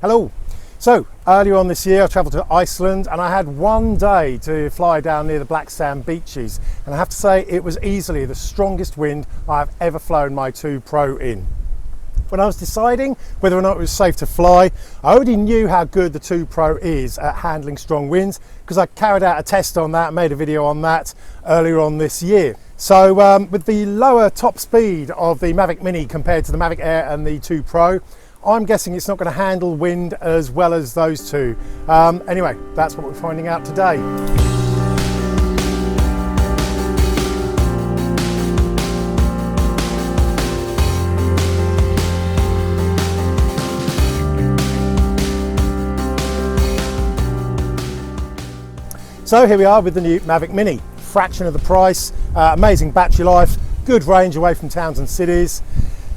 Hello. So earlier on this year I travelled to Iceland and I had one day to fly down near the black sand beaches, and I have to say it was easily the strongest wind I've ever flown my 2 Pro in. When I was deciding whether or not it was safe to fly, I already knew how good the 2 Pro is at handling strong winds because I carried out a test on that, made a video on that earlier on this year. So with the lower top speed of the Mavic Mini compared to the Mavic Air and the 2 Pro, I'm guessing it's not going to handle wind as well as those two. Anyway, that's what we're finding out today. So here we are with the new Mavic Mini, fraction of the price, amazing battery life, good range away from towns and cities.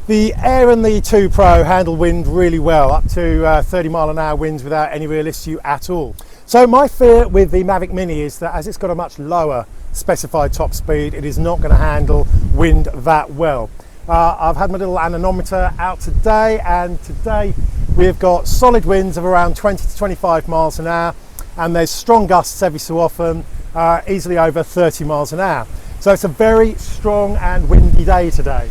The Air and the 2 Pro handle wind really well, up to 30 mile/h winds without any real issue at all. So my fear with the Mavic Mini is that as it's got a much lower specified top speed, it is not going to handle wind that well. I've had my little anemometer out today, and today we've got solid winds of around 20 to 25 miles/h, and there's strong gusts every so often, easily over 30 miles/h. So it's a very strong and windy day today.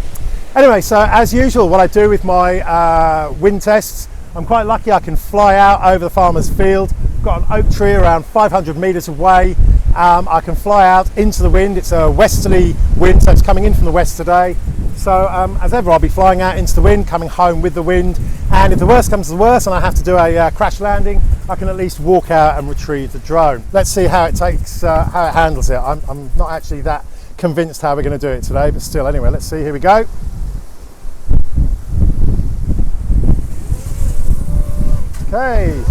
Anyway, so as usual, what I do with my wind tests, I'm quite lucky I can fly out over the farmer's field. I've got an oak tree around 500 meters away. I can fly out into the wind. It's a westerly wind, so it's coming in from the west today. So as ever, I'll be flying out into the wind, coming home with the wind. And if the worst comes to the worst and I have to do a crash landing, I can at least walk out and retrieve the drone. Let's see how it takes, how it handles it. I'm not actually that convinced how we're going to do it today, but still, anyway, let's see. Here we go. Okay,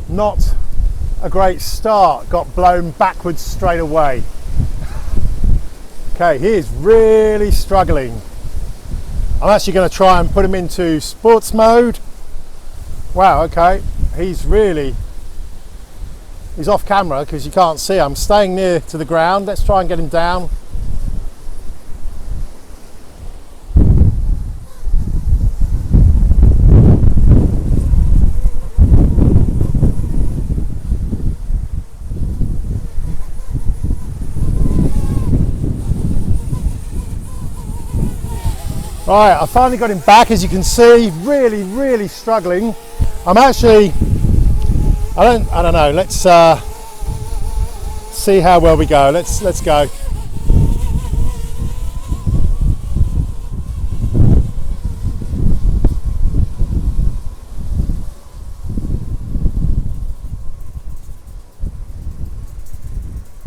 not a great start, got blown backwards straight away. Okay, he is really struggling. I'm actually going to try and put him into sports mode. Wow, okay, he's off camera because you can't see. I'm staying near to the ground. Let's try and get him down. Right, I finally got him back. As you can see, really struggling. I'm actually, I don't know. Let's see how well we go. Let's go.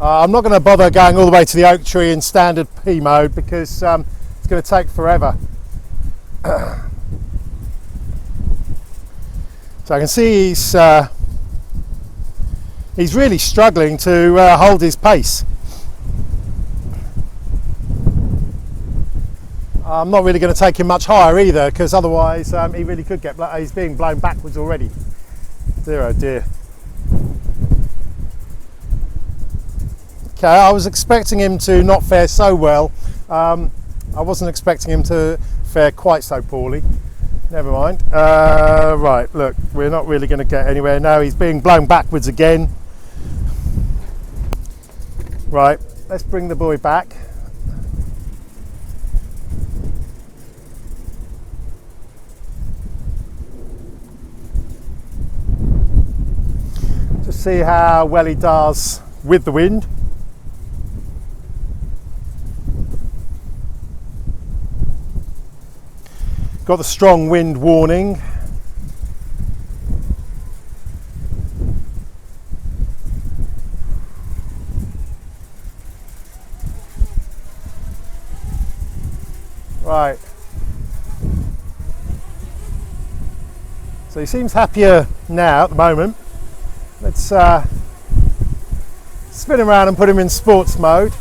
I'm not going to bother going all the way to the oak tree in standard P mode because it's going to take forever. So I can see he's really struggling to hold his pace. I'm not really going to take him much higher either, because otherwise he really could get, he's being blown backwards already. Dear oh dear. Okay, I was expecting him to not fare so well. I wasn't expecting him to fare quite so poorly. Never mind. Right, look, we're not really going to get anywhere now. He's being blown backwards again. Right, let's bring the boy back. Just see how well he does with the wind. Got the strong wind warning. Right. So he seems happier now at the moment. Let's spin around and put him in sports mode.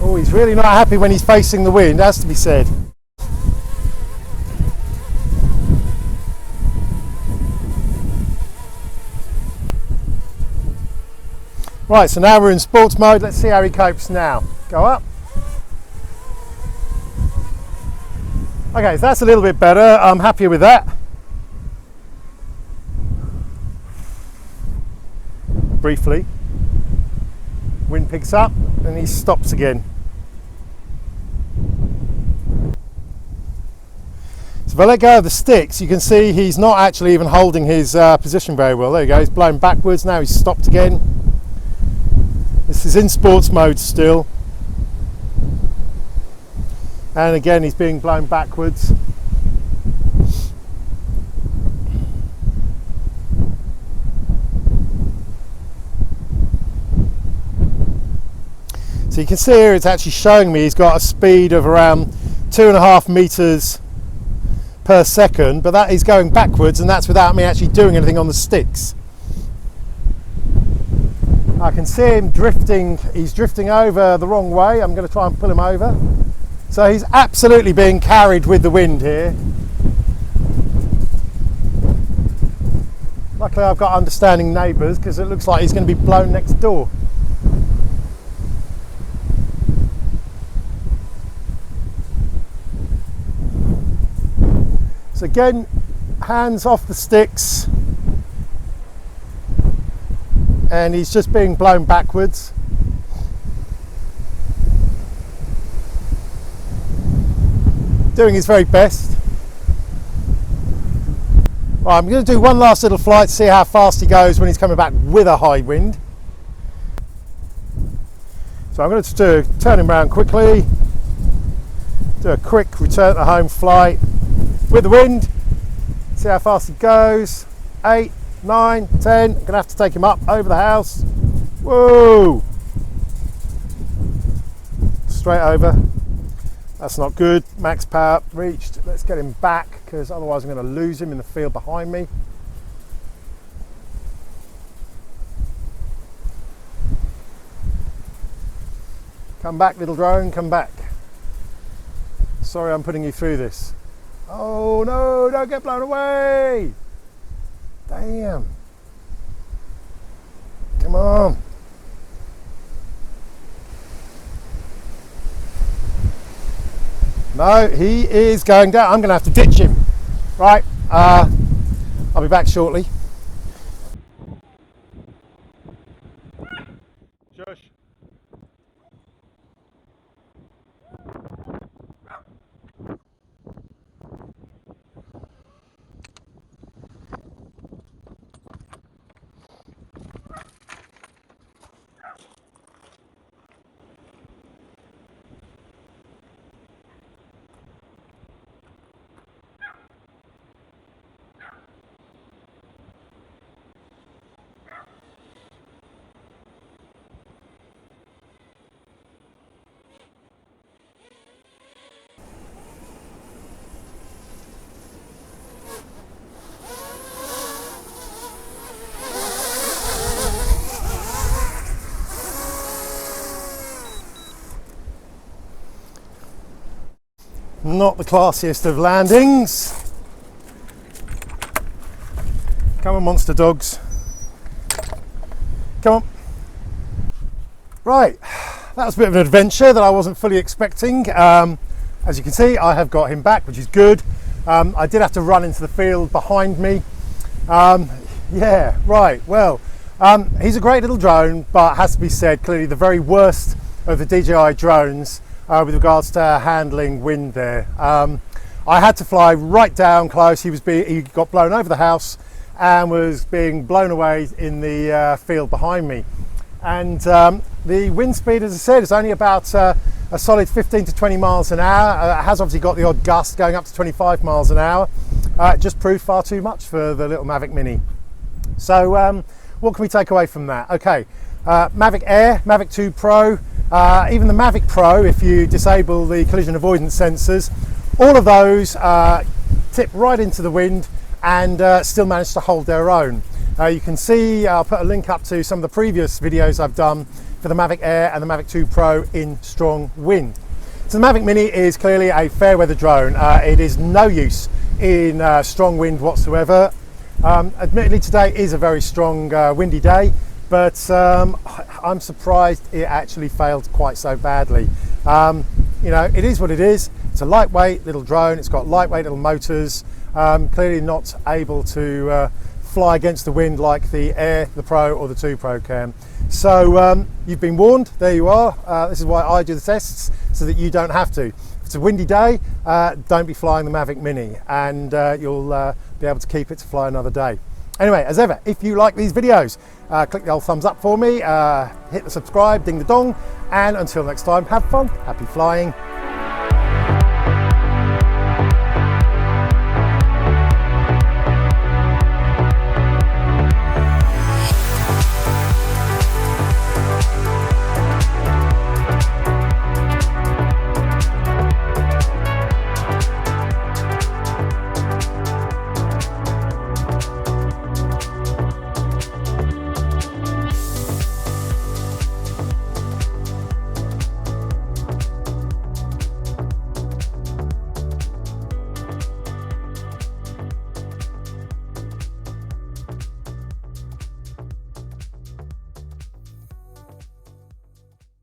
Oh, he's really not happy when he's facing the wind, has to be said. Right, so now we're in sports mode. Let's see how he copes now. Go up. Okay, so that's a little bit better. I'm happier with that. Briefly, wind picks up and he stops again. So if I let go of the sticks, you can see he's not actually even holding his position very well. There you go, he's blown backwards, now he's stopped again. This is in sports mode still. And again, he's being blown backwards. So you can see here it's actually showing me he's got a speed of around 2.5 meters per second, but that is going backwards, and that's without me actually doing anything on the sticks. I can see him drifting, he's drifting over the wrong way. I'm going to try and pull him over. So he's absolutely being carried with the wind here. Luckily I've got understanding neighbours, because it looks like he's going to be blown next door. So again, hands off the sticks, and he's just being blown backwards. Doing his very best. Right, I'm going to do one last little flight to see how fast he goes when he's coming back with a high wind. So I'm going to turn him around quickly, do a quick return to home flight with the wind, see how fast he goes. 8, 9, 10. I'm going to have to take him up over the house. Whoa! Straight over. That's not good. Max power reached. Let's get him back, because otherwise I'm going to lose him in the field behind me. Come back, little drone, come back. Sorry I'm putting you through this. Oh no, don't get blown away! Damn. Come on. No, he is going down. I'm going to have to ditch him. Right, I'll be back shortly. Shush. Not the classiest of landings. Come on, monster dogs. Come on. Right, that was a bit of an adventure that I wasn't fully expecting. As you can see, I have got him back, which is good. I did have to run into the field behind me. Yeah, right, well, he's a great little drone, but it has to be said, clearly the very worst of the DJI drones with regards to handling wind there. I had to fly right down close. He got blown over the house and was being blown away in the field behind me. And the wind speed, as I said, is only about a solid 15 to 20 miles an hour. It has obviously got the odd gust going up to 25 miles an hour. It just proved far too much for the little Mavic Mini. So what can we take away from that? Okay, Mavic Air, Mavic 2 Pro, even the Mavic Pro, if you disable the collision avoidance sensors, all of those tip right into the wind and still manage to hold their own. You can see, I'll put a link up to some of the previous videos I've done for the Mavic Air and the Mavic 2 Pro in strong wind. So the Mavic Mini is clearly a fair weather drone. It is no use in strong wind whatsoever. Admittedly, today is a very strong windy day, but I'm surprised it actually failed quite so badly. You know, it is what it is. It's a lightweight little drone. It's got lightweight little motors. Clearly not able to fly against the wind like the Air, the Pro or the 2 Pro can. So you've been warned, there you are. This is why I do the tests, so that you don't have to. If it's a windy day, don't be flying the Mavic Mini, and you'll be able to keep it to fly another day. Anyway, as ever, if you like these videos, click the old thumbs up for me, hit the subscribe, ding the dong, and until next time, have fun, happy flying.